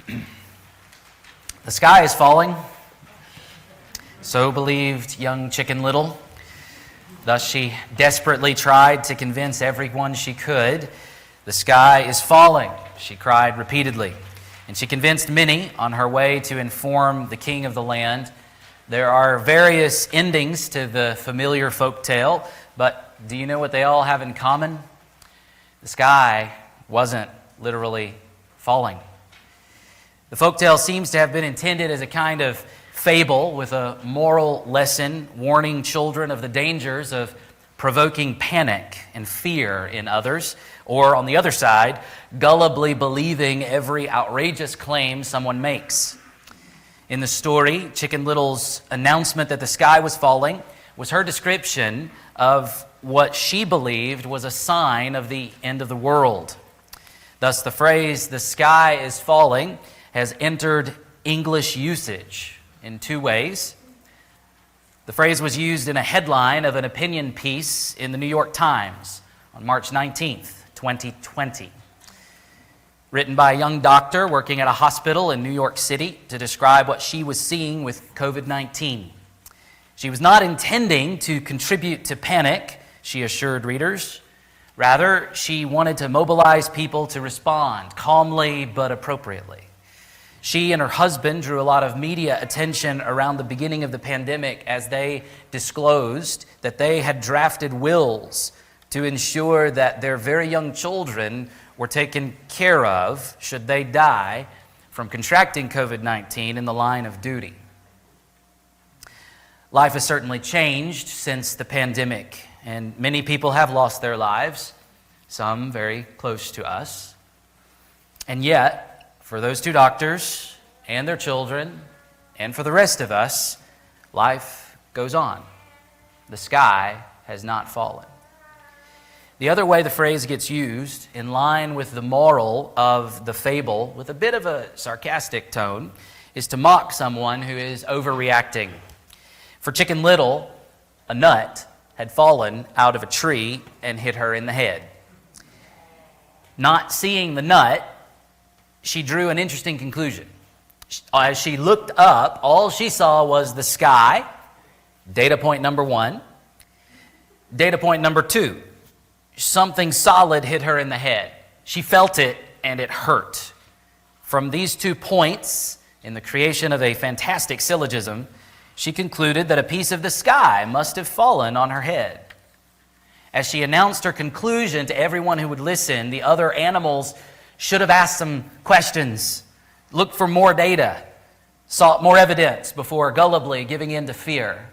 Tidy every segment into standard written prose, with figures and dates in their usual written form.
The sky is falling. So believed young Chicken Little. Thus she desperately tried to convince everyone she could. The sky is falling, she cried repeatedly. And she convinced many on her way to inform the king of the land. There are various endings to the familiar folk tale, but do you know what they all have in common? The sky wasn't literally falling. The folktale seems to have been intended as a kind of fable with a moral lesson warning children of the dangers of provoking panic and fear in others, or on the other side, gullibly believing every outrageous claim someone makes. In the story, Chicken Little's announcement that the sky was falling was her description of what she believed was a sign of the end of the world. Thus, the phrase, "the sky is falling," has entered English usage in two ways. The phrase was used in a headline of an opinion piece in the New York Times on March 19th, 2020, written by a young doctor working at a hospital in New York City to describe what she was seeing with COVID-19. She was not intending to contribute to panic, she assured readers. Rather, she wanted to mobilize people to respond calmly but appropriately. She and her husband drew a lot of media attention around the beginning of the pandemic as they disclosed that they had drafted wills to ensure that their very young children were taken care of should they die from contracting COVID-19 in the line of duty. Life has certainly changed since the pandemic, and many people have lost their lives, some very close to us. And yet, for those two doctors and their children, and for the rest of us, life goes on. The sky has not fallen. The other way the phrase gets used, in line with the moral of the fable, with a bit of a sarcastic tone, is to mock someone who is overreacting. For Chicken Little, a nut had fallen out of a tree and hit her in the head. Not seeing the nut, she drew an interesting conclusion. As she looked up, all she saw was the sky, data point number one. Data point number two, something solid hit her in the head. She felt it and it hurt. From these 2 points, in the creation of a fantastic syllogism, she concluded that a piece of the sky must have fallen on her head. As she announced her conclusion to everyone who would listen, the other animals should have asked some questions, looked for more data, sought more evidence before gullibly giving in to fear.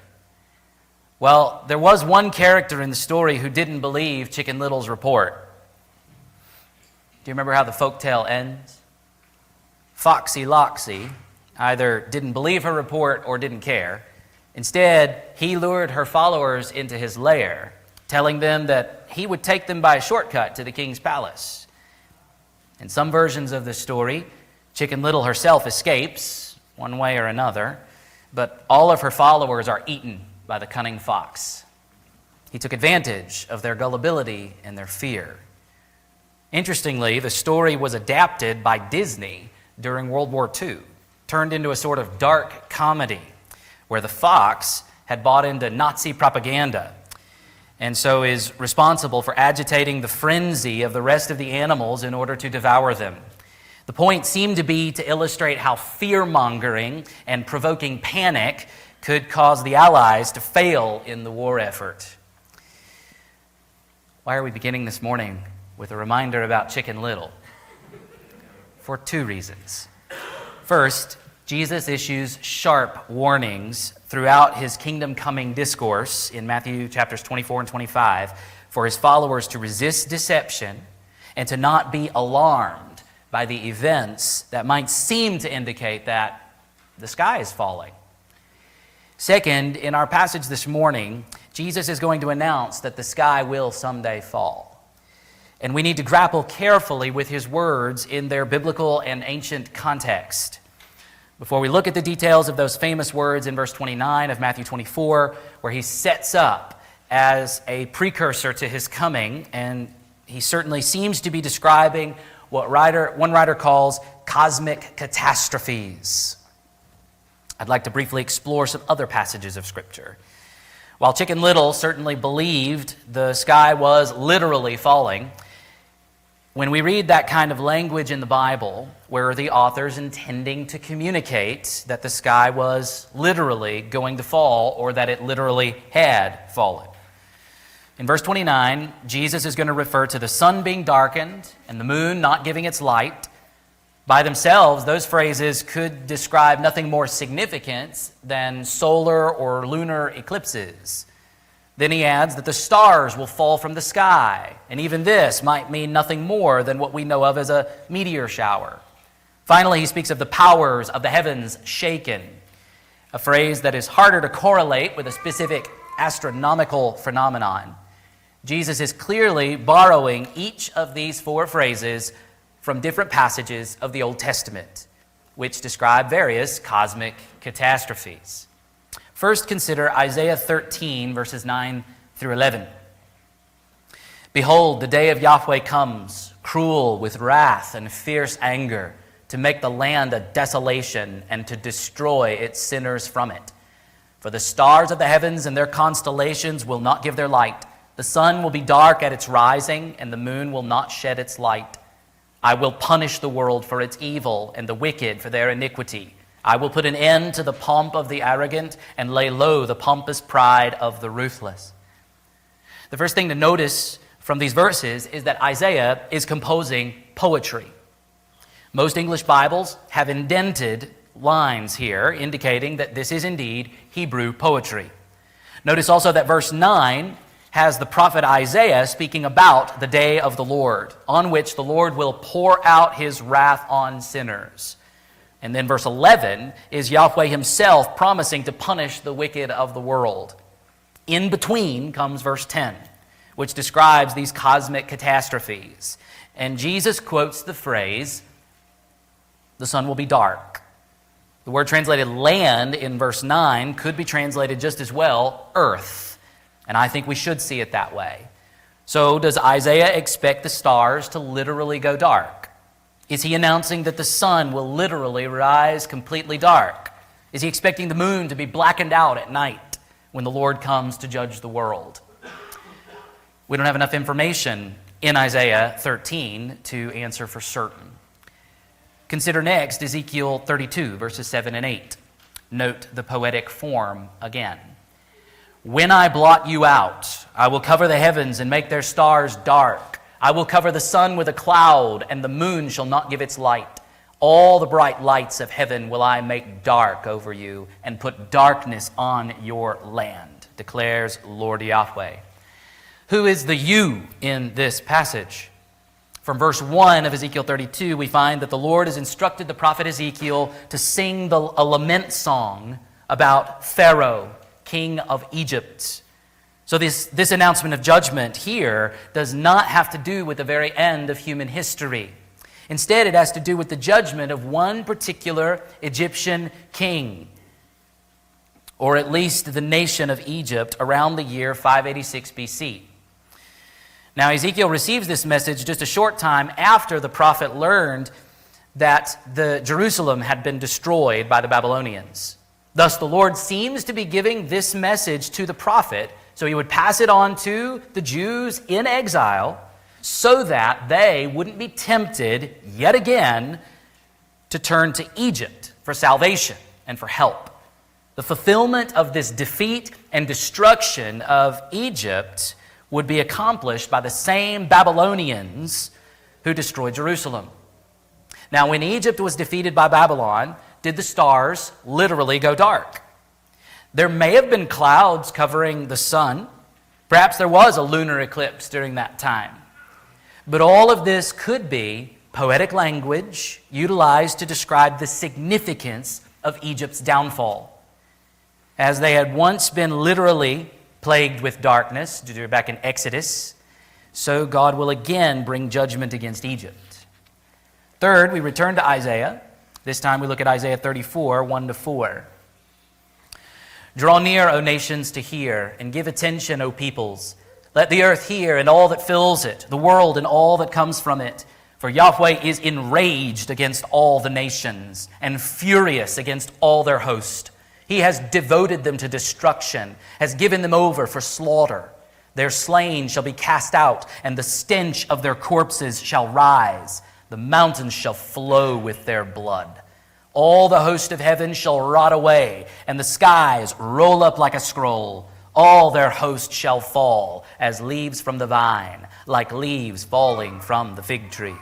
Well, there was one character in the story who didn't believe Chicken Little's report. Do you remember how the folktale ends? Foxy Loxy either didn't believe her report or didn't care. Instead, he lured her followers into his lair, telling them that he would take them by a shortcut to the king's palace. In some versions of the story, Chicken Little herself escapes, one way or another, but all of her followers are eaten by the cunning fox. He took advantage of their gullibility and their fear. Interestingly, the story was adapted by Disney during World War II, turned into a sort of dark comedy where the fox had bought into Nazi propaganda and so is responsible for agitating the frenzy of the rest of the animals in order to devour them. The point seemed to be to illustrate how fear-mongering and provoking panic could cause the Allies to fail in the war effort. Why are we beginning this morning with a reminder about Chicken Little? For 2 reasons. First, Jesus issues sharp warnings throughout his kingdom-coming discourse in Matthew chapters 24 and 25 for his followers to resist deception and to not be alarmed by the events that might seem to indicate that the sky is falling. Second, in our passage this morning, Jesus is going to announce that the sky will someday fall. And we need to grapple carefully with his words in their biblical and ancient context. Before we look at the details of those famous words in verse 29 of Matthew 24, where he sets up as a precursor to his coming, and he certainly seems to be describing what one writer calls cosmic catastrophes. I'd like to briefly explore some other passages of Scripture. While Chicken Little certainly believed the sky was literally falling, when we read that kind of language in the Bible, where the author's intending to communicate that the sky was literally going to fall or that it literally had fallen. In verse 29, Jesus is going to refer to the sun being darkened and the moon not giving its light. By themselves, those phrases could describe nothing more significant than solar or lunar eclipses. Then he adds that the stars will fall from the sky, and even this might mean nothing more than what we know of as a meteor shower. Finally, he speaks of the powers of the heavens shaken, a phrase that is harder to correlate with a specific astronomical phenomenon. Jesus is clearly borrowing each of these four phrases from different passages of the Old Testament, which describe various cosmic catastrophes. First, consider Isaiah 13, verses 9 through 11. Behold, the day of Yahweh comes, cruel with wrath and fierce anger, to make the land a desolation and to destroy its sinners from it. For the stars of the heavens and their constellations will not give their light. The sun will be dark at its rising, and the moon will not shed its light. I will punish the world for its evil and the wicked for their iniquity. I will put an end to the pomp of the arrogant and lay low the pompous pride of the ruthless. The first thing to notice from these verses is that Isaiah is composing poetry. Most English Bibles have indented lines here indicating that this is indeed Hebrew poetry. Notice also that verse 9 has the prophet Isaiah speaking about the day of the Lord, on which the Lord will pour out his wrath on sinners. And then verse 11 is Yahweh himself promising to punish the wicked of the world. In between comes verse 10, which describes these cosmic catastrophes. And Jesus quotes the phrase, the sun will be dark. The word translated land in verse 9 could be translated just as well, earth. And I think we should see it that way. So does Isaiah expect the stars to literally go dark? Is he announcing that the sun will literally rise completely dark? Is he expecting the moon to be blackened out at night when the Lord comes to judge the world? We don't have enough information in Isaiah 13 to answer for certain. Consider next Ezekiel 32, verses 7 and 8. Note the poetic form again. When I blot you out, I will cover the heavens and make their stars dark. I will cover the sun with a cloud, and the moon shall not give its light. All the bright lights of heaven will I make dark over you, and put darkness on your land, declares Lord Yahweh. Who is the you in this passage? From verse 1 of Ezekiel 32, we find that the Lord has instructed the prophet Ezekiel to sing a lament song about Pharaoh, king of Egypt. So this announcement of judgment here does not have to do with the very end of human history. Instead, it has to do with the judgment of one particular Egyptian king, or at least the nation of Egypt, around the year 586 BC. Now, Ezekiel receives this message just a short time after the prophet learned that the Jerusalem had been destroyed by the Babylonians. Thus, the Lord seems to be giving this message to the prophet so he would pass it on to the Jews in exile so that they wouldn't be tempted yet again to turn to Egypt for salvation and for help. The fulfillment of this defeat and destruction of Egypt would be accomplished by the same Babylonians who destroyed Jerusalem. Now, when Egypt was defeated by Babylon, did the stars literally go dark? There may have been clouds covering the sun. Perhaps there was a lunar eclipse during that time. But all of this could be poetic language utilized to describe the significance of Egypt's downfall. As they had once been literally plagued with darkness, back in Exodus, so God will again bring judgment against Egypt. Third, we return to Isaiah. This time we look at Isaiah 34, 1-4. Draw near, O nations, to hear, and give attention, O peoples. Let the earth hear and all that fills it, the world and all that comes from it. For Yahweh is enraged against all the nations and furious against all their host. He has devoted them to destruction, has given them over for slaughter. Their slain shall be cast out, and the stench of their corpses shall rise. The mountains shall flow with their blood. All the host of heaven shall rot away, and the skies roll up like a scroll. All their host shall fall as leaves from the vine, like leaves falling from the fig tree.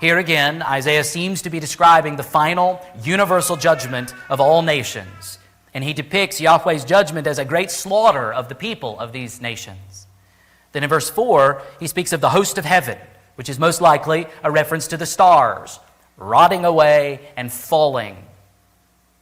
Here again, Isaiah seems to be describing the final universal judgment of all nations. And he depicts Yahweh's judgment as a great slaughter of the people of these nations. Then in verse 4, he speaks of the host of heaven, which is most likely a reference to the stars, rotting away and falling.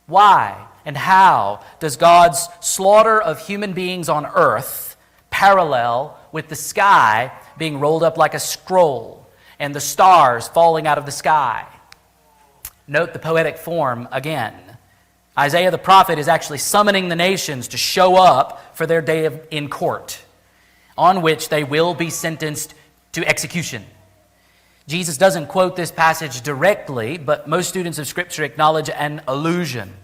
Why and how does God's slaughter of human beings on earth parallel with the sky being rolled up like a scroll and the stars falling out of the sky? Note the poetic form again. Isaiah the prophet is actually summoning the nations to show up for their day in court, on which they will be sentenced to execution. Jesus doesn't quote this passage directly, but most students of Scripture acknowledge an allusion.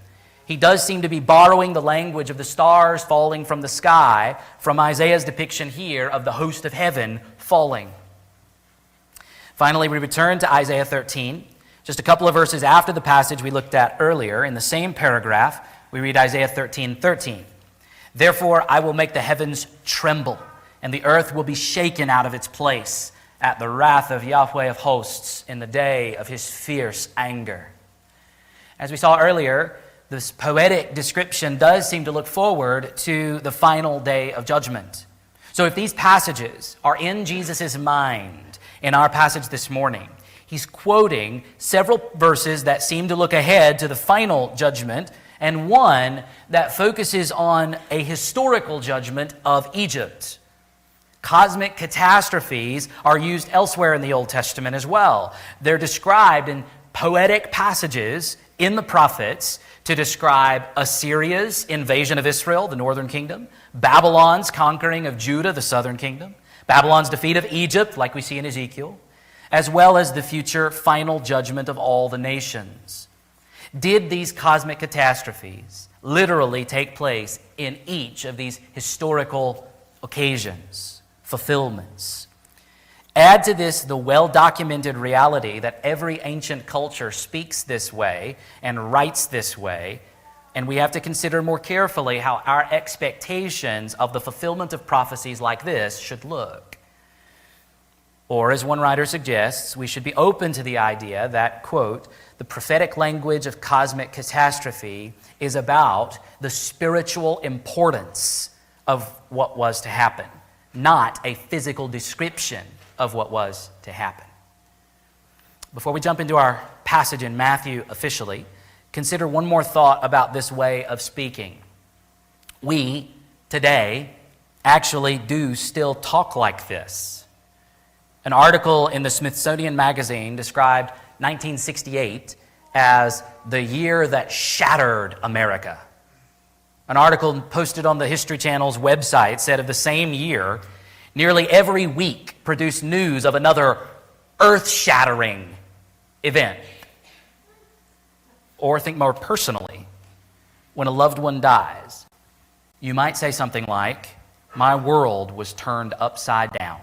He does seem to be borrowing the language of the stars falling from the sky from Isaiah's depiction here of the host of heaven falling. Finally, we return to Isaiah 13. Just a couple of verses after the passage we looked at earlier, in the same paragraph, we read Isaiah 13:13. Therefore, I will make the heavens tremble, and the earth will be shaken out of its place at the wrath of Yahweh of hosts in the day of his fierce anger. As we saw earlier, this poetic description does seem to look forward to the final day of judgment. So if these passages are in Jesus' mind in our passage this morning, he's quoting several verses that seem to look ahead to the final judgment, and one that focuses on a historical judgment of Egypt. Cosmic catastrophes are used elsewhere in the Old Testament as well. They're described in poetic passages in the prophets to describe Assyria's invasion of Israel, the northern kingdom, Babylon's conquering of Judah, the southern kingdom, Babylon's defeat of Egypt, like we see in Ezekiel, as well as the future final judgment of all the nations. Did these cosmic catastrophes literally take place in each of these historical occasions, fulfillments? Add to this the well-documented reality that every ancient culture speaks this way and writes this way, and we have to consider more carefully how our expectations of the fulfillment of prophecies like this should look. Or, as one writer suggests, we should be open to the idea that, quote, the prophetic language of cosmic catastrophe is about the spiritual importance of what was to happen, not a physical description of what was to happen. Before we jump into our passage in Matthew officially, consider one more thought about this way of speaking. We, today, actually do still talk like this. An article in the Smithsonian Magazine described 1968 as the year that shattered America. An article posted on the History Channel's website said of the same year, nearly every week produced news of another earth-shattering event. Or think more personally, when a loved one dies, you might say something like, "My world was turned upside down."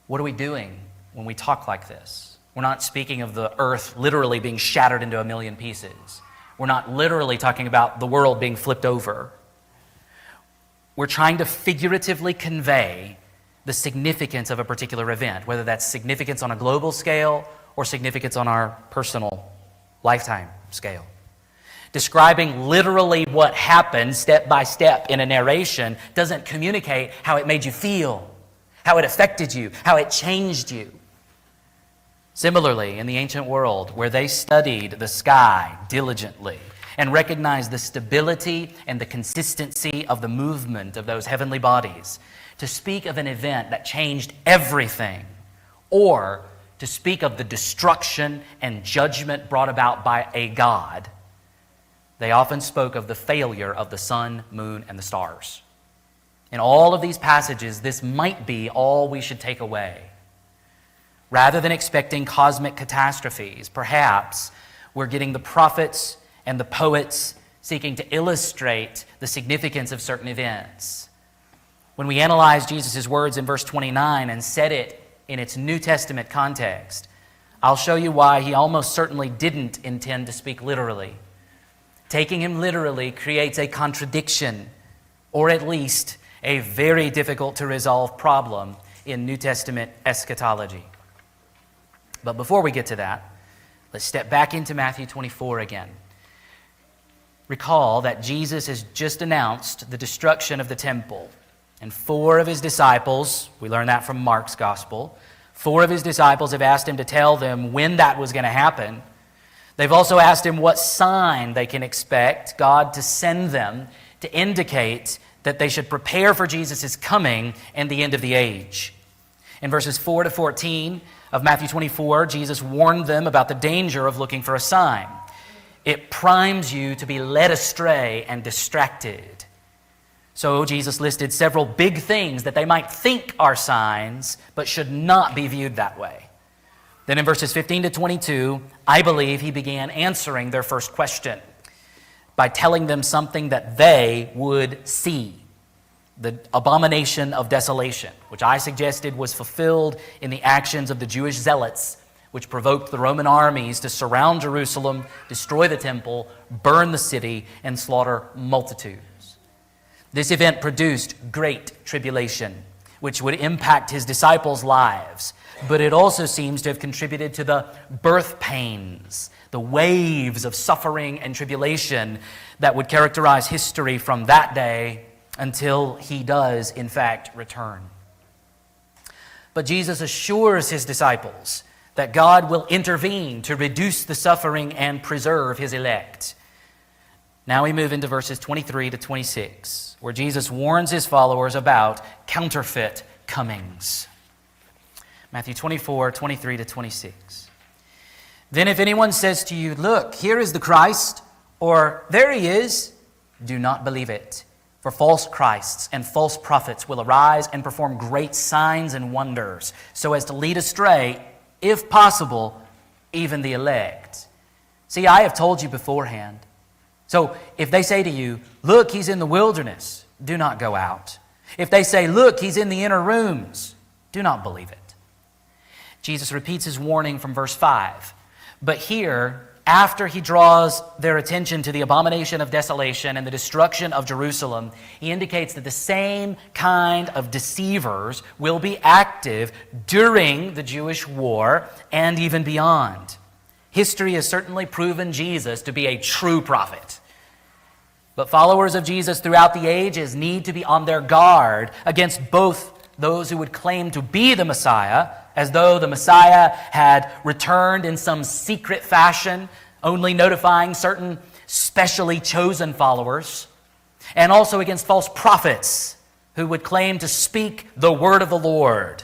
What are we doing when we talk like this? We're not speaking of the earth literally being shattered into a million pieces. We're not literally talking about the world being flipped over. We're trying to figuratively convey the significance of a particular event, whether that's significance on a global scale or significance on our personal lifetime scale. Describing literally what happened step by step in a narration doesn't communicate how it made you feel, how it affected you, how it changed you. Similarly, in the ancient world, where they studied the sky diligently and recognized the stability and the consistency of the movement of those heavenly bodies, to speak of an event that changed everything, or to speak of the destruction and judgment brought about by a God, they often spoke of the failure of the sun, moon, and the stars. In all of these passages, this might be all we should take away. Rather than expecting cosmic catastrophes, perhaps we're getting the prophets and the poets seeking to illustrate the significance of certain events. When we analyze Jesus' words in verse 29 and set it in its New Testament context, I'll show you why he almost certainly didn't intend to speak literally. Taking him literally creates a contradiction, or at least a very difficult to resolve problem in New Testament eschatology. But before we get to that, let's step back into Matthew 24 again. Recall that Jesus has just announced the destruction of the temple, and 4 of his disciples, we learn that from Mark's gospel, 4 of his disciples have asked him to tell them when that was going to happen. They've also asked him what sign they can expect God to send them to indicate that they should prepare for Jesus' coming and the end of the age. In verses 4 to 14 of Matthew 24, Jesus warned them about the danger of looking for a sign. It primes you to be led astray and distracted. So Jesus listed several big things that they might think are signs, but should not be viewed that way. Then in verses 15 to 22, I believe he began answering their first question by telling them something that they would see. The abomination of desolation, which I suggested was fulfilled in the actions of the Jewish zealots, which provoked the Roman armies to surround Jerusalem, destroy the temple, burn the city, and slaughter multitudes. This event produced great tribulation, which would impact his disciples' lives, but it also seems to have contributed to the birth pains, the waves of suffering and tribulation that would characterize history from that day until he does, in fact, return. But Jesus assures his disciples that God will intervene to reduce the suffering and preserve his elect. Now we move into verses 23 to 26, where Jesus warns his followers about counterfeit comings. Matthew 24, 23 to 26. Then if anyone says to you, "Look, here is the Christ," or "There he is," do not believe it. For false Christs and false prophets will arise and perform great signs and wonders, so as to lead astray, if possible, even the elect. See, I have told you beforehand. So if they say to you, "Look, he's in the wilderness," do not go out. If they say, "Look, he's in the inner rooms," do not believe it. Jesus repeats his warning from verse 5. But here, after he draws their attention to the abomination of desolation and the destruction of Jerusalem, he indicates that the same kind of deceivers will be active during the Jewish war and even beyond. History has certainly proven Jesus to be a true prophet. But followers of Jesus throughout the ages need to be on their guard against both those who would claim to be the Messiah, as though the Messiah had returned in some secret fashion, only notifying certain specially chosen followers, and also against false prophets who would claim to speak the word of the Lord,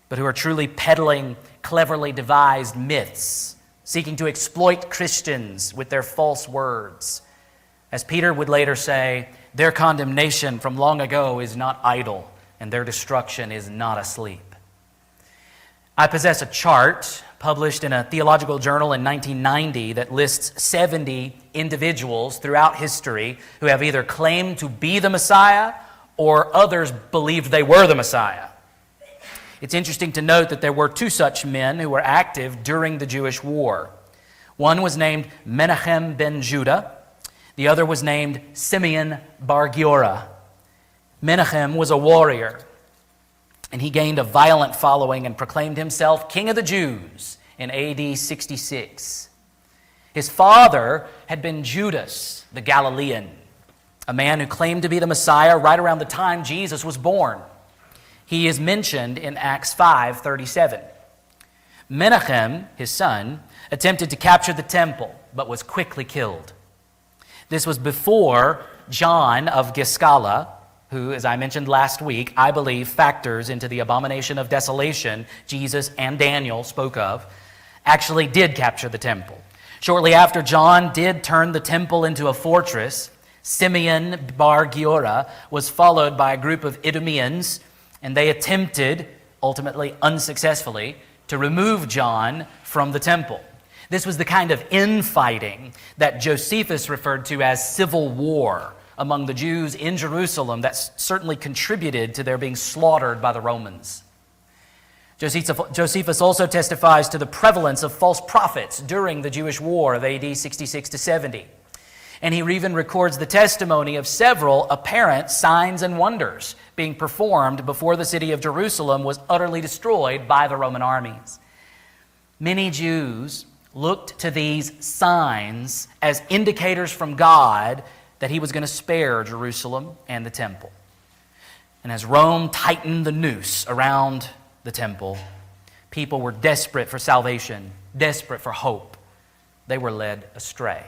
but who are truly peddling cleverly devised myths, seeking to exploit Christians with their false words. As Peter would later say, their condemnation from long ago is not idle, and their destruction is not asleep. I possess a chart published in a theological journal in 1990 that lists 70 individuals throughout history who have either claimed to be the Messiah or others believed they were the Messiah. It's interesting to note that there were 2 such men who were active during the Jewish war. One was named Menachem ben Judah. The other was named Simeon bar Giora. Menachem was a warrior, and he gained a violent following and proclaimed himself King of the Jews in AD 66. His father had been Judas the Galilean, a man who claimed to be the Messiah right around the time Jesus was born. He is mentioned in Acts 5:37. Menachem, his son, attempted to capture the temple, but was quickly killed. This was before John of Giscala, who, as I mentioned last week, I believe factors into the abomination of desolation Jesus and Daniel spoke of, actually did capture the temple. Shortly after John did turn the temple into a fortress, Simeon bar Giora was followed by a group of Idumeans, and they attempted, ultimately unsuccessfully, to remove John from the temple. This was the kind of infighting that Josephus referred to as civil war among the Jews in Jerusalem that certainly contributed to their being slaughtered by the Romans. Josephus also testifies to the prevalence of false prophets during the Jewish War of AD 66 to 70. And he even records the testimony of several apparent signs and wonders being performed before the city of Jerusalem was utterly destroyed by the Roman armies. Many Jews looked to these signs as indicators from God that he was going to spare Jerusalem and the temple. And as Rome tightened the noose around the temple, people were desperate for salvation, desperate for hope. They were led astray.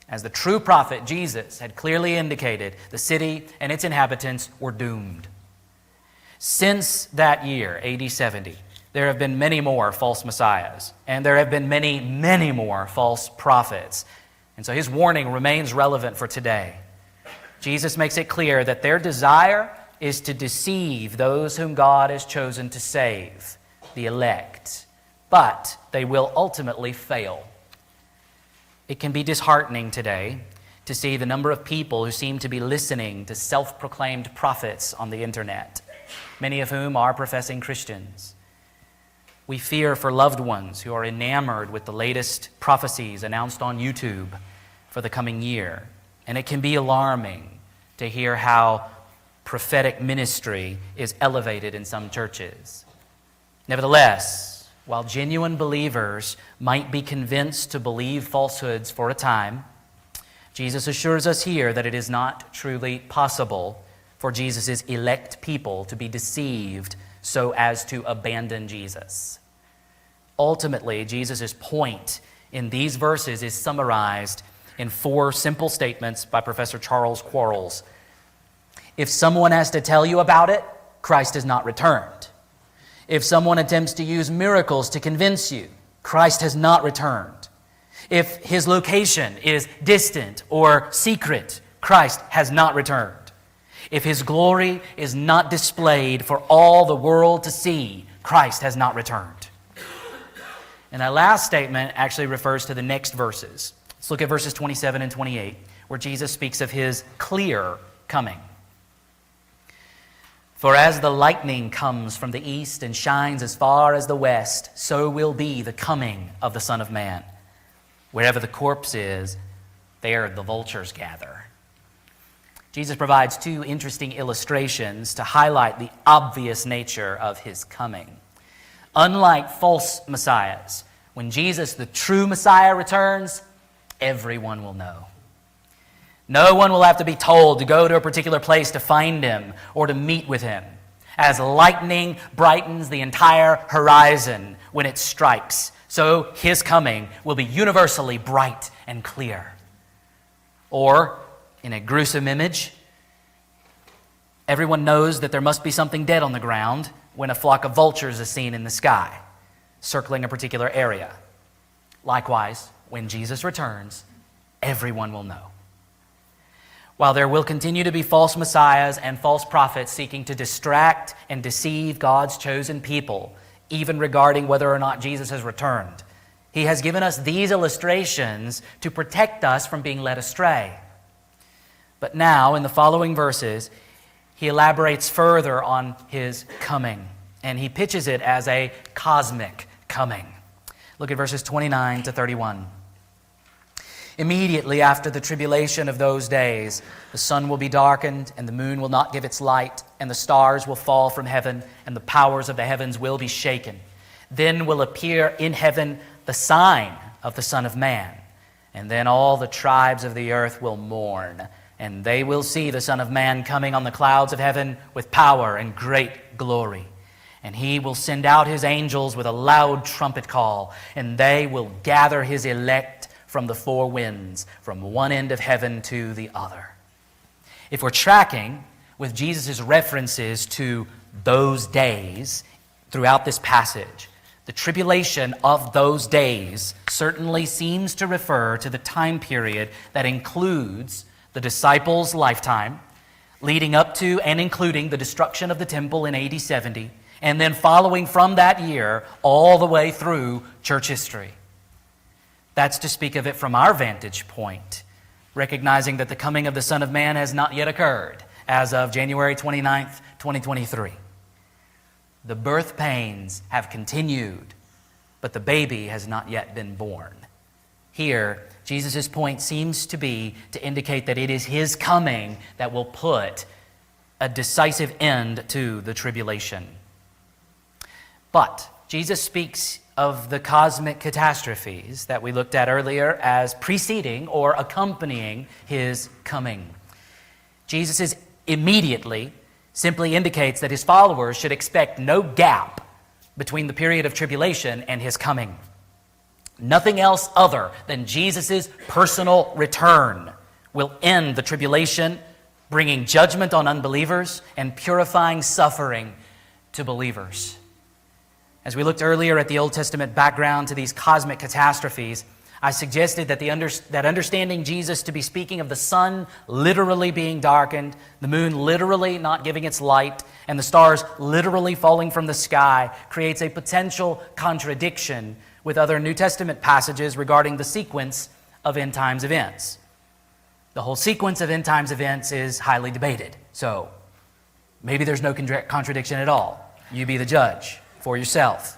As the true prophet Jesus had clearly indicated, the city and its inhabitants were doomed. Since that year, AD 70, there have been many more false messiahs, and there have been many, many more false prophets. And so his warning remains relevant for today. Jesus makes it clear that their desire is to deceive those whom God has chosen to save, the elect. But they will ultimately fail. It can be disheartening today to see the number of people who seem to be listening to self-proclaimed prophets on the internet, many of whom are professing Christians. We fear for loved ones who are enamored with the latest prophecies announced on YouTube for the coming year. And it can be alarming to hear how prophetic ministry is elevated in some churches. Nevertheless, while genuine believers might be convinced to believe falsehoods for a time, Jesus assures us here that it is not truly possible for Jesus' elect people to be deceived so as to abandon Jesus. Ultimately, Jesus' point in these verses is summarized in 4 simple statements by Professor Charles Quarles. If someone has to tell you about it, Christ has not returned. If someone attempts to use miracles to convince you, Christ has not returned. If his location is distant or secret, Christ has not returned. If his glory is not displayed for all the world to see, Christ has not returned. And that last statement actually refers to the next verses. Let's look at verses 27 and 28, where Jesus speaks of his clear coming. For as the lightning comes from the east and shines as far as the west, so will be the coming of the Son of Man. Wherever the corpse is, there the vultures gather. Jesus provides 2 interesting illustrations to highlight the obvious nature of his coming. Unlike false messiahs, when Jesus, the true Messiah, returns, everyone will know. No one will have to be told to go to a particular place to find him or to meet with him. As lightning brightens the entire horizon when it strikes, so his coming will be universally bright and clear. Or, in a gruesome image, everyone knows that there must be something dead on the ground when a flock of vultures is seen in the sky, circling a particular area. Likewise, when Jesus returns, everyone will know. While there will continue to be false messiahs and false prophets seeking to distract and deceive God's chosen people, even regarding whether or not Jesus has returned, he has given us these illustrations to protect us from being led astray. But now, in the following verses, he elaborates further on his coming, and he pitches it as a cosmic coming. Look at verses 29 to 31. Immediately after the tribulation of those days, the sun will be darkened, and the moon will not give its light, and the stars will fall from heaven, and the powers of the heavens will be shaken. Then will appear in heaven the sign of the Son of Man, and then all the tribes of the earth will mourn, and they will see the Son of Man coming on the clouds of heaven with power and great glory. And he will send out his angels with a loud trumpet call, and they will gather his elect from the 4 winds, from one end of heaven to the other. If we're tracking with Jesus' references to those days throughout this passage, the tribulation of those days certainly seems to refer to the time period that includes the disciples' lifetime, leading up to and including the destruction of the temple in AD 70, and then following from that year all the way through church history. That's to speak of it from our vantage point, recognizing that the coming of the Son of Man has not yet occurred as of January 29th, 2023. The birth pains have continued, but the baby has not yet been born. Here, Jesus' point seems to be to indicate that it is his coming that will put a decisive end to the tribulation. But Jesus speaks of the cosmic catastrophes that we looked at earlier as preceding or accompanying his coming. Jesus' immediately simply indicates that his followers should expect no gap between the period of tribulation and his coming. Nothing else other than Jesus' personal return will end the tribulation, bringing judgment on unbelievers and purifying suffering to believers. As we looked earlier at the Old Testament background to these cosmic catastrophes, I suggested that understanding Jesus to be speaking of the sun literally being darkened, the moon literally not giving its light, and the stars literally falling from the sky creates a potential contradiction with other New Testament passages regarding the sequence of end times events. The whole sequence of end times events is highly debated, so maybe there's no contradiction at all. You be the judge for yourself.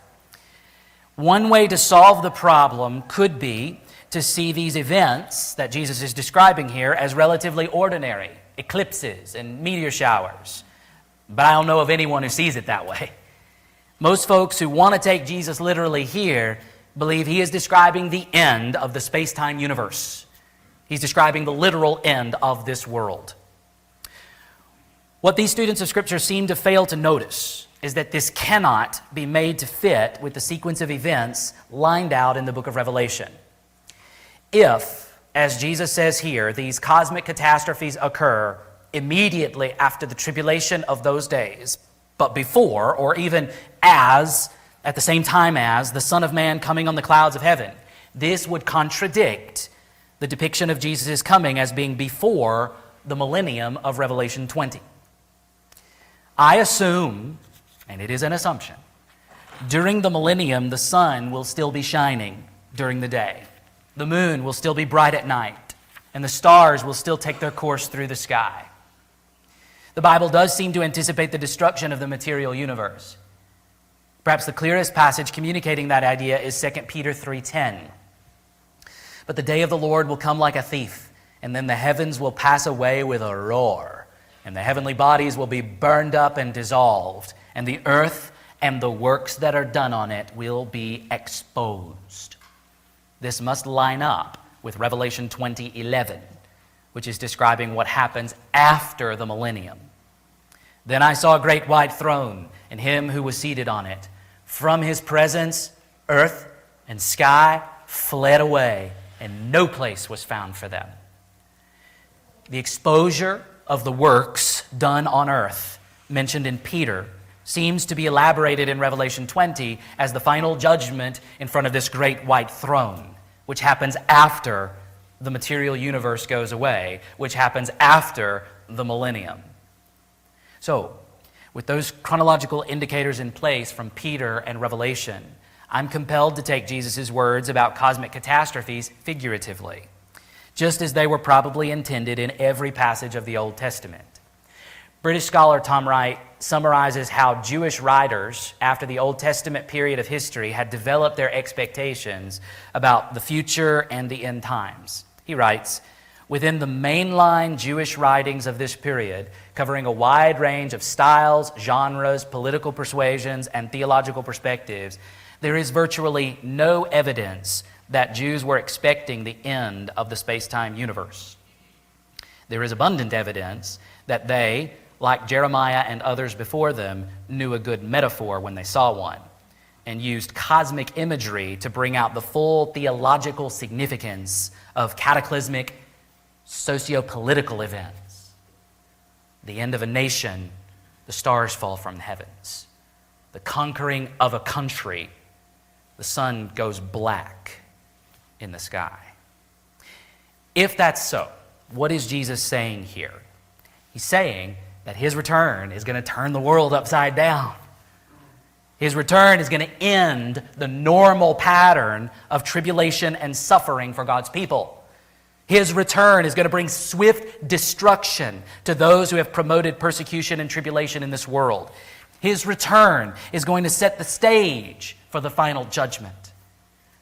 One way to solve the problem could be to see these events that Jesus is describing here as relatively ordinary, eclipses and meteor showers. But I don't know of anyone who sees it that way. Most folks who want to take Jesus literally here believe he is describing the end of the space-time universe. He's describing the literal end of this world. What these students of Scripture seem to fail to notice is that this cannot be made to fit with the sequence of events lined out in the book of Revelation. If, as Jesus says here, these cosmic catastrophes occur immediately after the tribulation of those days, but before, or even at the same time as, the Son of Man coming on the clouds of heaven, this would contradict the depiction of Jesus' coming as being before the millennium of Revelation 20. I assume, and it is an assumption, during the millennium the sun will still be shining during the day. The moon will still be bright at night, and the stars will still take their course through the sky. The Bible does seem to anticipate the destruction of the material universe. Perhaps the clearest passage communicating that idea is 2 Peter 3:10. But the day of the Lord will come like a thief, and then the heavens will pass away with a roar, and the heavenly bodies will be burned up and dissolved, and the earth and the works that are done on it will be exposed. This must line up with Revelation 20:11, which is describing what happens after the millennium. Then I saw a great white throne, and him who was seated on it. From his presence, earth and sky fled away, and no place was found for them. The exposure of the works done on earth, mentioned in Peter, seems to be elaborated in Revelation 20 as the final judgment in front of this great white throne, which happens after the material universe goes away, which happens after the millennium. So, with those chronological indicators in place from Peter and Revelation, I'm compelled to take Jesus' words about cosmic catastrophes figuratively, just as they were probably intended in every passage of the Old Testament. British scholar Tom Wright summarizes how Jewish writers, after the Old Testament period of history, had developed their expectations about the future and the end times. He writes, within the mainline Jewish writings of this period, covering a wide range of styles, genres, political persuasions, and theological perspectives, there is virtually no evidence that Jews were expecting the end of the space-time universe. There is abundant evidence that they, like Jeremiah and others before them, knew a good metaphor when they saw one, and used cosmic imagery to bring out the full theological significance of cataclysmic socio-political events. The end of a nation, the stars fall from the heavens. The conquering of a country, the sun goes black in the sky. If that's so, what is Jesus saying here? He's saying that his return is going to turn the world upside down. His return is going to end the normal pattern of tribulation and suffering for God's people. His return is going to bring swift destruction to those who have promoted persecution and tribulation in this world. His return is going to set the stage for the final judgment.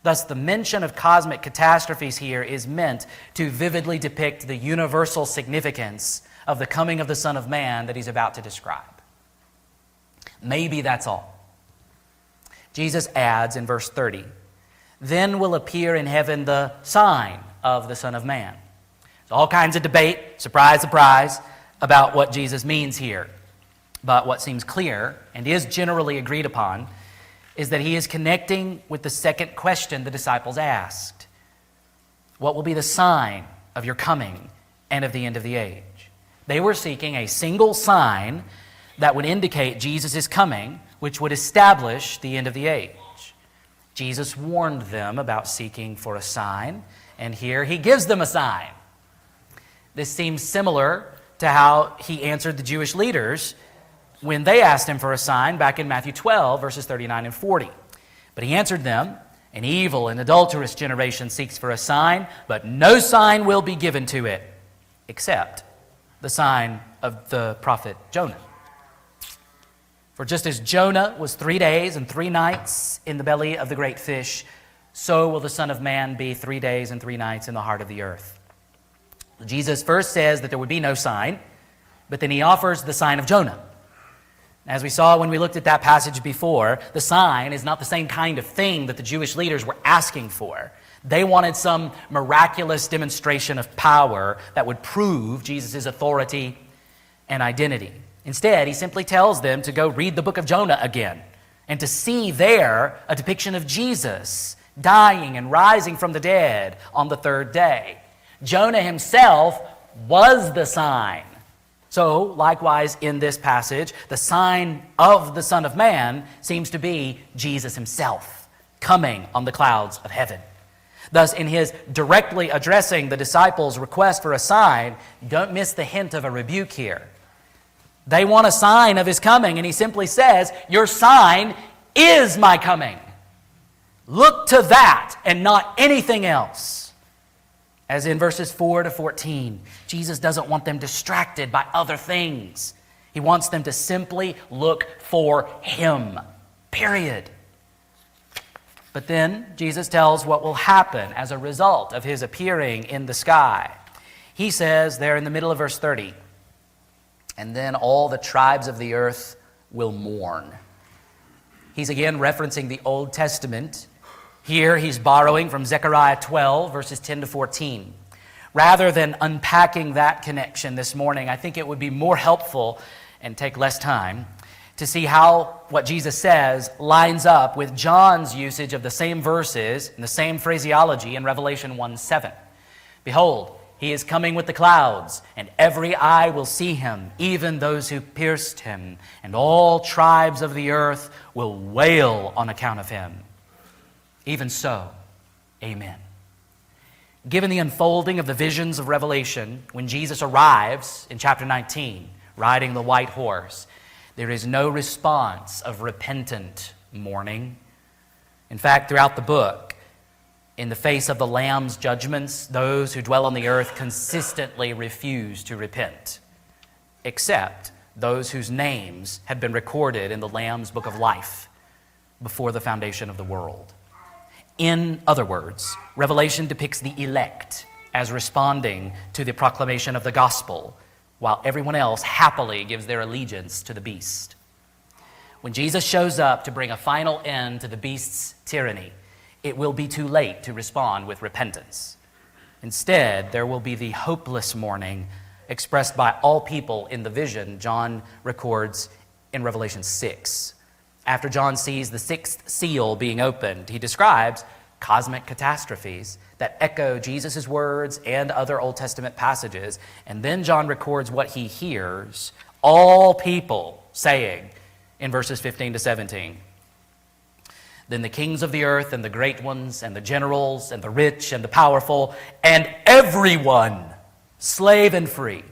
Thus, the mention of cosmic catastrophes here is meant to vividly depict the universal significance of the coming of the Son of Man that he's about to describe. Maybe that's all. Jesus adds in verse 30, "Then will appear in heaven the sign of the Son of Man." There's all kinds of debate, surprise, surprise, about what Jesus means here. But what seems clear, and is generally agreed upon, is that he is connecting with the second question the disciples asked. What will be the sign of your coming and of the end of the age? They were seeking a single sign that would indicate Jesus is coming, which would establish the end of the age. Jesus warned them about seeking for a sign, and here he gives them a sign. This seems similar to how he answered the Jewish leaders when they asked him for a sign back in Matthew 12, verses 39 and 40. But he answered them, "An evil and adulterous generation seeks for a sign, but no sign will be given to it, except the sign of the prophet Jonah. For just as Jonah was 3 days and 3 nights in the belly of the great fish, so will the Son of Man be 3 days and 3 nights in the heart of the earth." Jesus first says that there would be no sign, but then he offers the sign of Jonah. As we saw when we looked at that passage before, the sign is not the same kind of thing that the Jewish leaders were asking for. They wanted some miraculous demonstration of power that would prove Jesus' authority and identity. Instead, he simply tells them to go read the book of Jonah again and to see there a depiction of Jesus dying and rising from the dead on the 3rd day. Jonah himself was the sign. So, likewise, in this passage, the sign of the Son of Man seems to be Jesus himself coming on the clouds of heaven. Thus, in his directly addressing the disciples' request for a sign, don't miss the hint of a rebuke here. They want a sign of his coming, and he simply says, "Your sign is my coming. Look to that and not anything else." As in verses 4 to 14, Jesus doesn't want them distracted by other things. He wants them to simply look for him, period. But then Jesus tells what will happen as a result of his appearing in the sky. He says there in the middle of verse 30, "And then all the tribes of the earth will mourn." He's again referencing the Old Testament. Here he's borrowing from Zechariah 12, verses 10 to 14. Rather than unpacking that connection this morning, I think it would be more helpful and take less time to see how what Jesus says lines up with John's usage of the same verses and the same phraseology in Revelation 1:7. "Behold, he is coming with the clouds, and every eye will see him, even those who pierced him, and all tribes of the earth will wail on account of him. Even so, amen." Given the unfolding of the visions of Revelation, when Jesus arrives in chapter 19, riding the white horse, there is no response of repentant mourning. In fact, throughout the book, in the face of the Lamb's judgments, those who dwell on the earth consistently refuse to repent, except those whose names had been recorded in the Lamb's book of life before the foundation of the world. In other words, Revelation depicts the elect as responding to the proclamation of the gospel, while everyone else happily gives their allegiance to the beast. When Jesus shows up to bring a final end to the beast's tyranny, it will be too late to respond with repentance. Instead, there will be the hopeless mourning expressed by all people in the vision John records in Revelation 6. After John sees the 6th seal being opened, he describes cosmic catastrophes that echo Jesus' words and other Old Testament passages. And then John records what he hears all people saying in verses 15 to 17. "Then the kings of the earth and the great ones and the generals and the rich and the powerful and everyone, slave and free,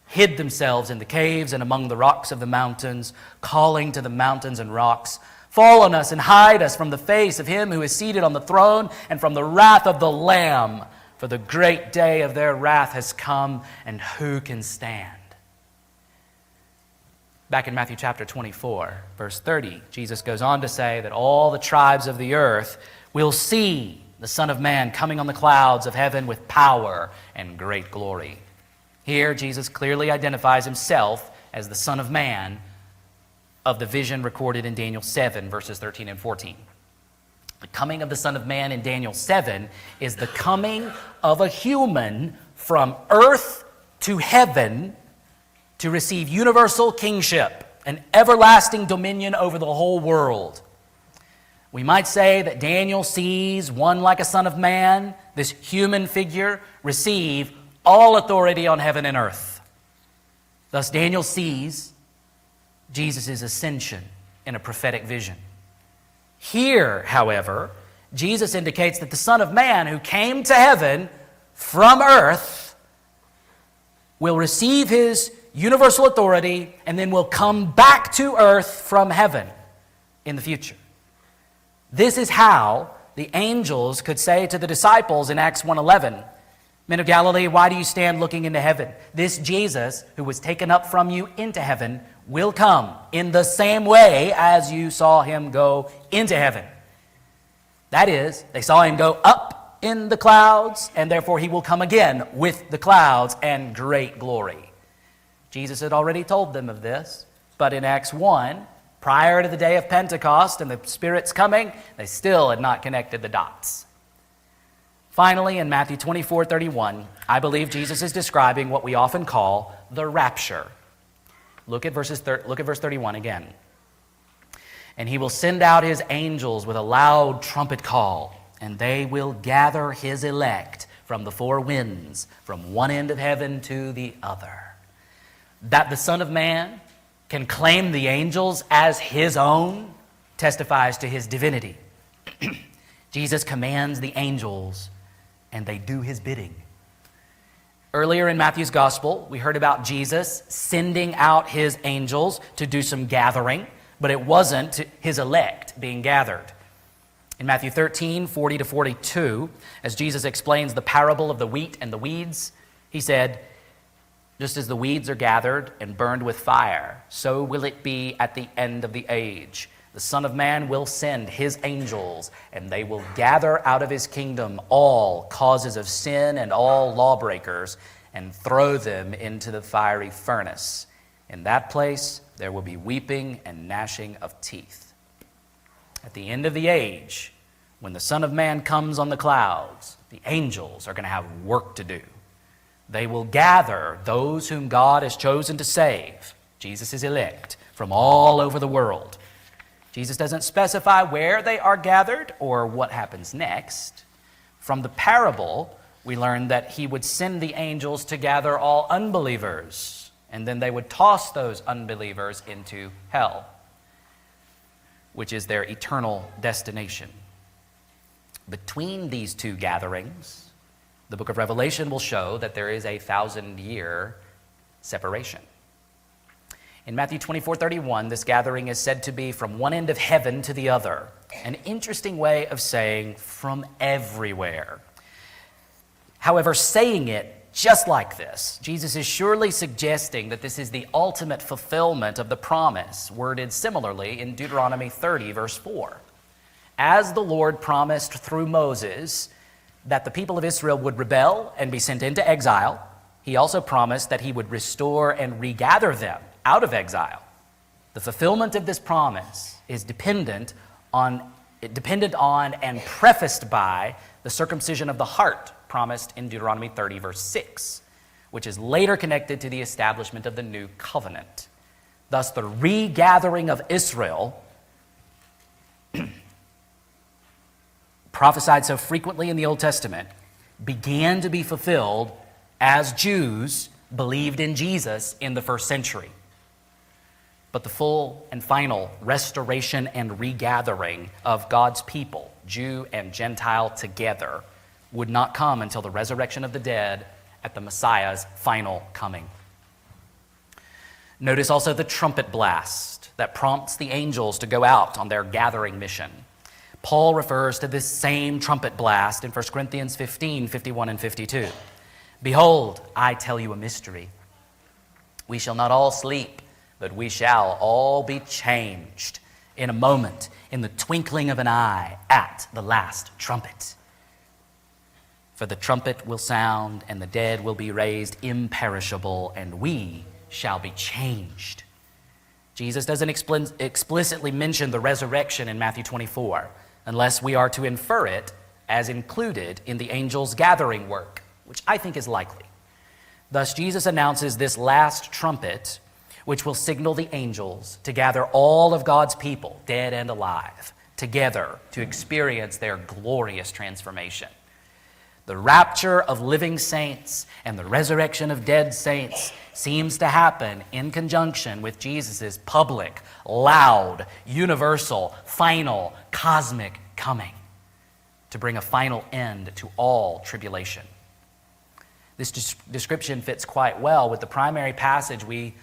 hid themselves in the caves and among the rocks of the mountains, calling to the mountains and rocks, Fall on us and hide us from the face of him who is seated on the throne and from the wrath of the Lamb. For the great day of their wrath has come, and who can stand?" Back in Matthew chapter 24, verse 30, Jesus goes on to say that all the tribes of the earth will see the Son of Man coming on the clouds of heaven with power and great glory. Here, Jesus clearly identifies himself as the Son of Man of the vision recorded in Daniel 7, verses 13 and 14. The coming of the Son of Man in Daniel 7 is the coming of a human from earth to heaven to receive universal kingship and everlasting dominion over the whole world. We might say that Daniel sees one like a son of man, this human figure, receive all authority on heaven and earth. Thus, Daniel sees Jesus' ascension in a prophetic vision. Here, however, Jesus indicates that the Son of Man who came to heaven from earth will receive his universal authority and then will come back to earth from heaven in the future. This is how the angels could say to the disciples in Acts 1:11, "Men of Galilee, why do you stand looking into heaven? This Jesus, who was taken up from you into heaven, will come in the same way as you saw him go into heaven." That is, they saw him go up in the clouds, and therefore he will come again with the clouds and great glory. Jesus had already told them of this, but in Acts 1, prior to the day of Pentecost and the Spirit's coming, they still had not connected the dots. Finally, in Matthew 24:31, I believe Jesus is describing what we often call the rapture. Look at verse 31 again. "And he will send out his angels with a loud trumpet call, and they will gather his elect from the four winds, from one end of heaven to the other." That the Son of Man can claim the angels as his own testifies to his divinity. Jesus commands the angels, and they do his bidding. Earlier in Matthew's gospel, we heard about Jesus sending out his angels to do some gathering, but it wasn't his elect being gathered. In Matthew 13:40-42, as Jesus explains the parable of the wheat and the weeds, he said, "Just as the weeds are gathered and burned with fire, so will it be at the end of the age. The Son of Man will send his angels, and they will gather out of his kingdom all causes of sin and all lawbreakers, and throw them into the fiery furnace. In that place there will be weeping and gnashing of teeth." At the end of the age, when the Son of Man comes on the clouds, the angels are going to have work to do. They will gather those whom God has chosen to save, Jesus' elect, from all over the world. Jesus doesn't specify where they are gathered or what happens next. From the parable, we learn that he would send the angels to gather all unbelievers, and then they would toss those unbelievers into hell, which is their eternal destination. Between these two gatherings, the book of Revelation will show that there is a 1,000-year separation. In Matthew 24:31, this gathering is said to be from one end of heaven to the other. An interesting way of saying from everywhere. However, saying it just like this, Jesus is surely suggesting that this is the ultimate fulfillment of the promise, worded similarly in Deuteronomy 30, verse 4. As the Lord promised through Moses that the people of Israel would rebel and be sent into exile, he also promised that he would restore and regather them out of exile. The fulfillment of this promise is dependent on and prefaced by the circumcision of the heart promised in Deuteronomy 30, verse 6, which is later connected to the establishment of the new covenant. Thus, the regathering of Israel, prophesied so frequently in the Old Testament, began to be fulfilled as Jews believed in Jesus in the first century. But the full and final restoration and regathering of God's people, Jew and Gentile together, would not come until the resurrection of the dead at the Messiah's final coming. Notice also the trumpet blast. that prompts the angels to go out on their gathering mission. Paul refers to this same trumpet blast in 1 Corinthians 15, 51 and 52. Behold, I tell you a mystery. We shall not all sleep, but we shall all be changed in a moment, in the twinkling of an eye, at the last trumpet. For the trumpet will sound, and the dead will be raised imperishable, and we shall be changed. Jesus doesn't explicitly mention the resurrection in Matthew 24, unless we are to infer it as included in the angels' gathering work, which I think is likely. Thus, Jesus announces this last trumpet, which will signal the angels to gather all of God's people, dead and alive, together to experience their glorious transformation. The rapture of living saints and the resurrection of dead saints seems to happen in conjunction with Jesus' public, loud, universal, final, cosmic coming to bring a final end to all tribulation. This description fits quite well with the primary passage we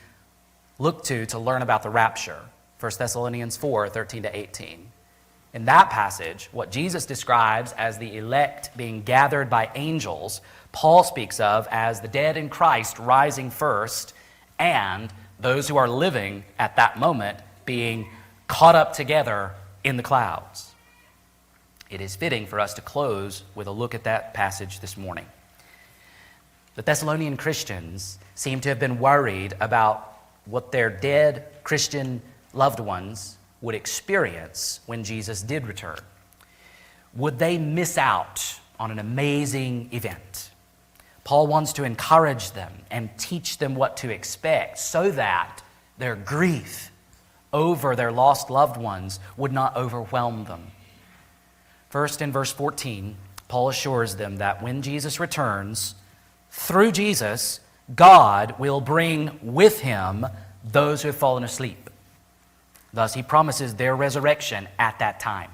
look to learn about the rapture, 1 Thessalonians 4, 13 to 18. In that passage, what Jesus describes as the elect being gathered by angels, Paul speaks of as the dead in Christ rising first, and those who are living at that moment being caught up together in the clouds. It is fitting for us to close with a look at that passage this morning. The Thessalonian Christians seem to have been worried about what their dead Christian loved ones would experience when Jesus did return. Would they miss out on an amazing event? Paul wants to encourage them and teach them what to expect so that their grief over their lost loved ones would not overwhelm them. First, in verse 14, Paul assures them that when Jesus returns, through Jesus, God will bring with him those who have fallen asleep. Thus, he promises their resurrection at that time.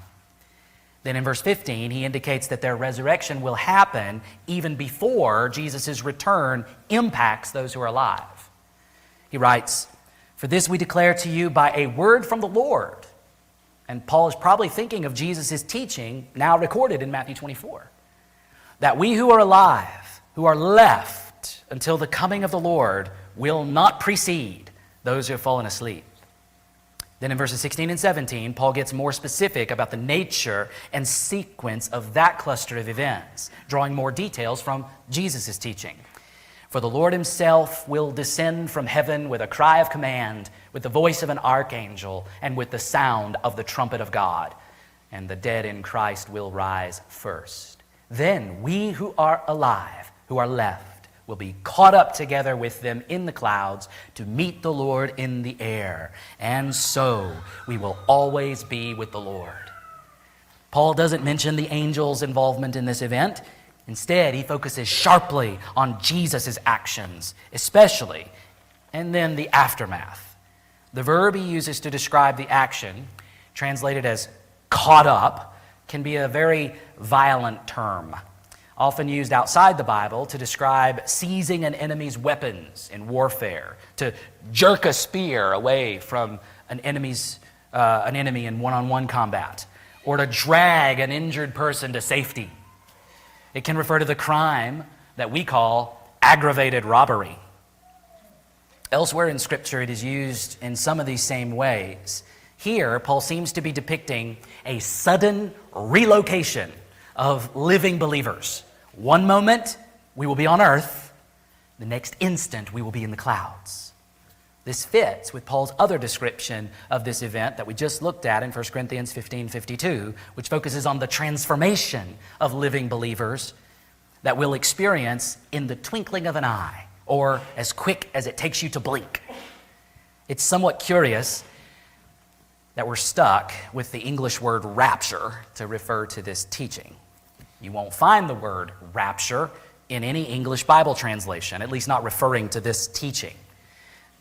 Then in verse 15, he indicates that their resurrection will happen even before Jesus' return impacts those who are alive. He writes, "For this we declare to you by a word from the Lord." And Paul is probably thinking of Jesus' teaching now recorded in Matthew 24. "That we who are alive, who are left until the coming of the Lord, will not precede those who have fallen asleep." Then in verses 16 and 17, Paul gets more specific about the nature and sequence of that cluster of events, drawing more details from Jesus' teaching. "For the Lord himself will descend from heaven with a cry of command, with the voice of an archangel, and with the sound of the trumpet of God. And the dead in Christ will rise first. Then we who are alive, who are left, will be caught up together with them in the clouds to meet the Lord in the air. And so we will always be with the Lord." Paul doesn't mention the angels' involvement in this event. Instead, he focuses sharply on Jesus' actions, especially, and then the aftermath. The verb he uses to describe the action, translated as caught up, can be a very violent term, often used outside the Bible to describe seizing an enemy's weapons in warfare, to jerk a spear away from an enemy in one-on-one combat, or to drag an injured person to safety. It can refer to the crime that we call aggravated robbery. Elsewhere in Scripture, it is used in some of these same ways. Here, Paul seems to be depicting a sudden relocation of living believers. One moment, we will be on earth. The next instant, we will be in the clouds. This fits with Paul's other description of this event that we just looked at in 1 Corinthians 15:52, which focuses on the transformation of living believers that we'll experience in the twinkling of an eye, or as quick as it takes you to blink. It's somewhat curious that we're stuck with the English word rapture to refer to this teaching. You won't find the word rapture in any English Bible translation, at least not referring to this teaching.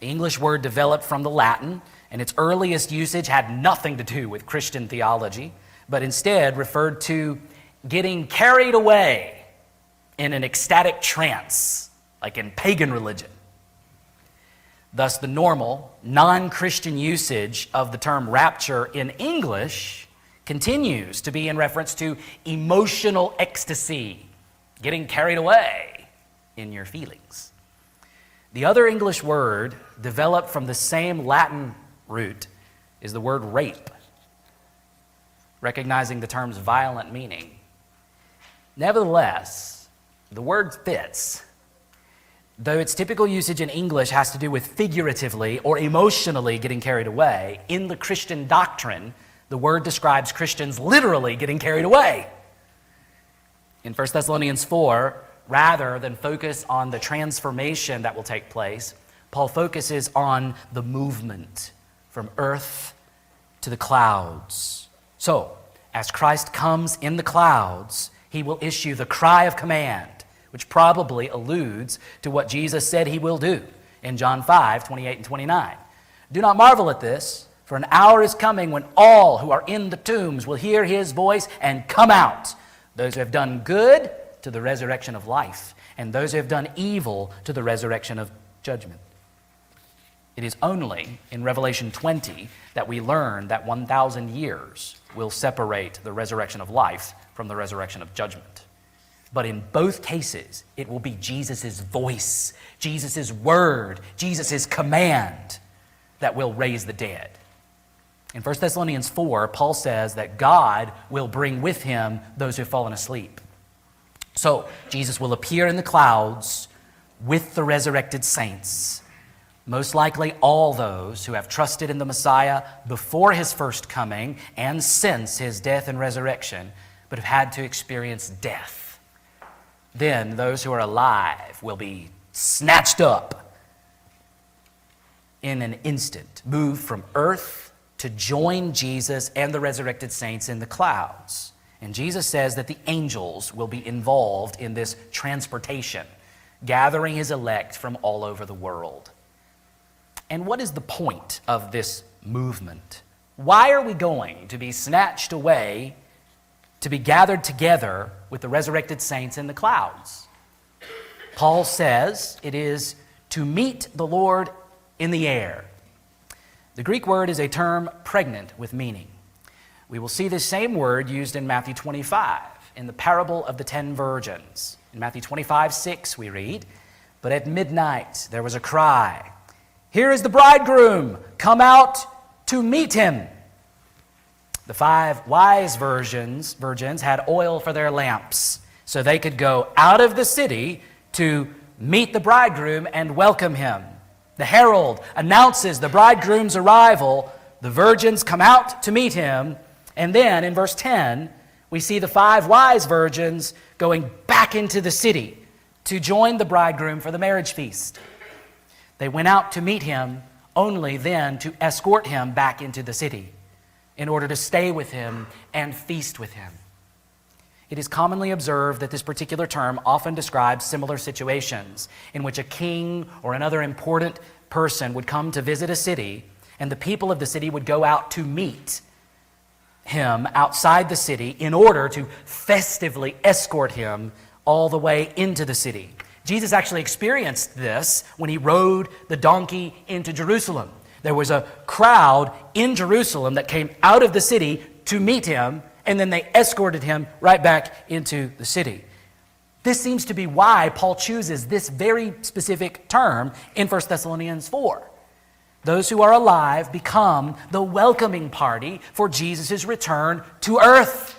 The English word developed from the Latin, and its earliest usage had nothing to do with Christian theology, but instead referred to getting carried away in an ecstatic trance, like in pagan religion. Thus, the normal, non-Christian usage of the term rapture in English continues to be in reference to emotional ecstasy, getting carried away in your feelings. The other English word developed from the same Latin root is the word rape, recognizing the term's violent meaning. Nevertheless, the word fits, though its typical usage in English has to do with figuratively or emotionally getting carried away. In the Christian doctrine, the word describes Christians literally getting carried away. In 1 Thessalonians 4, rather than focus on the transformation that will take place, Paul focuses on the movement from earth to the clouds. So, as Christ comes in the clouds, he will issue the cry of command, which probably alludes to what Jesus said he will do in John 5:28 and 29. Do not marvel at this, for an hour is coming when all who are in the tombs will hear his voice and come out, those who have done good to the resurrection of life, and those who have done evil to the resurrection of judgment. It is only in Revelation 20 that we learn that 1,000 years will separate the resurrection of life from the resurrection of judgment. But in both cases, it will be Jesus' voice, Jesus' word, Jesus' command that will raise the dead. In 1 Thessalonians 4, Paul says that God will bring with him those who have fallen asleep. So, Jesus will appear in the clouds with the resurrected saints, most likely all those who have trusted in the Messiah before his first coming and since his death and resurrection, but have had to experience death. Then those who are alive will be snatched up in an instant, moved from earth to join Jesus and the resurrected saints in the clouds. And Jesus says that the angels will be involved in this transportation, gathering his elect from all over the world. And what is the point of this movement? Why are we going to be snatched away to be gathered together with the resurrected saints in the clouds? Paul says it is to meet the Lord in the air. The Greek word is a term pregnant with meaning. We will see this same word used in Matthew 25, in the parable of the 10 virgins. In Matthew 25:6 we read, "But at midnight there was a cry, 'Here is the bridegroom, come out to meet him.' The 5 wise virgins had oil for their lamps, so they could go out of the city to meet the bridegroom and welcome him. The herald announces the bridegroom's arrival. The virgins come out to meet him. And then in verse 10, we see the 5 wise virgins going back into the city to join the bridegroom for the marriage feast. They went out to meet him, only then to escort him back into the city in order to stay with him and feast with him. It is commonly observed that this particular term often describes similar situations in which a king or another important person would come to visit a city, and the people of the city would go out to meet him outside the city in order to festively escort him all the way into the city. Jesus actually experienced this when he rode the donkey into Jerusalem. There was a crowd in Jerusalem that came out of the city to meet him, and then they escorted him right back into the city. This seems to be why Paul chooses this very specific term in 1 Thessalonians 4. Those who are alive become the welcoming party for Jesus' return to earth,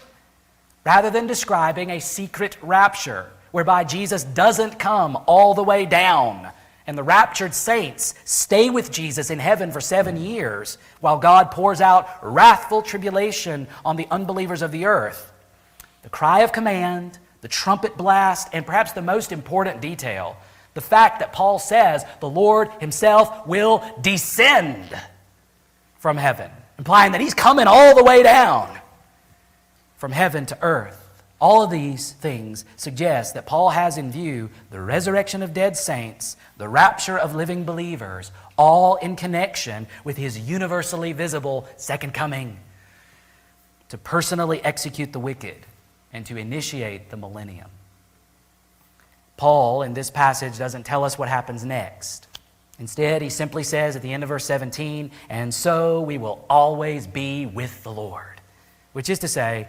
rather than describing a secret rapture whereby Jesus doesn't come all the way down and the raptured saints stay with Jesus in heaven for 7 years while God pours out wrathful tribulation on the unbelievers of the earth. The cry of command, the trumpet blast, and perhaps the most important detail, the fact that Paul says the Lord himself will descend from heaven, implying that he's coming all the way down from heaven to earth. All of these things suggest that Paul has in view the resurrection of dead saints, the rapture of living believers, all in connection with his universally visible second coming to personally execute the wicked and to initiate the millennium. Paul, in this passage, doesn't tell us what happens next. Instead, he simply says at the end of verse 17, and so we will always be with the Lord, which is to say,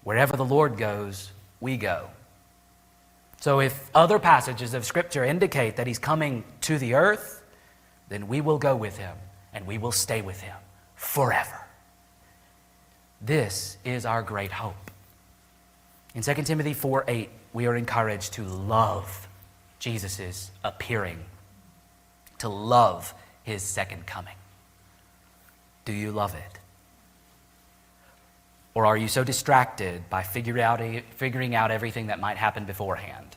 wherever the Lord goes, we go. So if other passages of Scripture indicate that he's coming to the earth, then we will go with him and we will stay with him forever. This is our great hope. In 2 Timothy 4:8, we are encouraged to love Jesus' appearing, to love his second coming. Do you love it? Or are you so distracted by figuring out everything that might happen beforehand?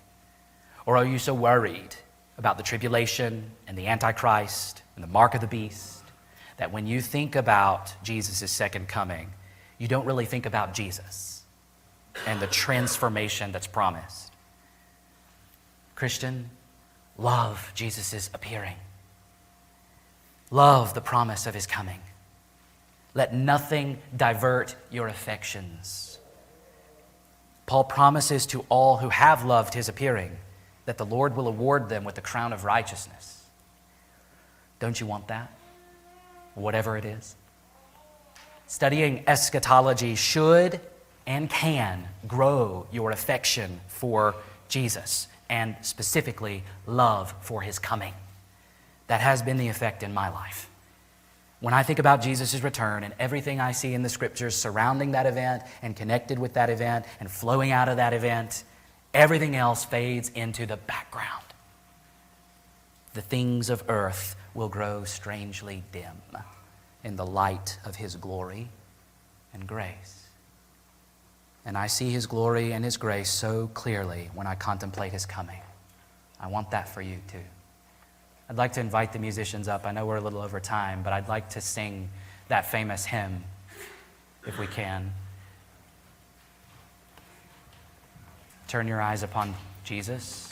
Or are you so worried about the tribulation and the Antichrist and the mark of the beast that when you think about Jesus' second coming, you don't really think about Jesus and the transformation that's promised? Christian, love Jesus' appearing. Love the promise of his coming. Let nothing divert your affections. Paul promises to all who have loved his appearing that the Lord will award them with the crown of righteousness. Don't you want that? Whatever it is. Studying eschatology should and can grow your affection for Jesus and specifically love for his coming. That has been the effect in my life. When I think about Jesus' return and everything I see in the Scriptures surrounding that event and connected with that event and flowing out of that event, everything else fades into the background. The things of earth will grow strangely dim in the light of his glory and grace. And I see his glory and his grace so clearly when I contemplate his coming. I want that for you too. I'd like to invite the musicians up. I know we're a little over time, but I'd like to sing that famous hymn, if we can. Turn your eyes upon Jesus.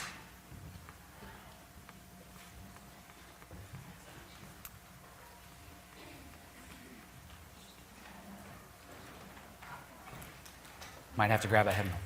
Might have to grab a hymnal.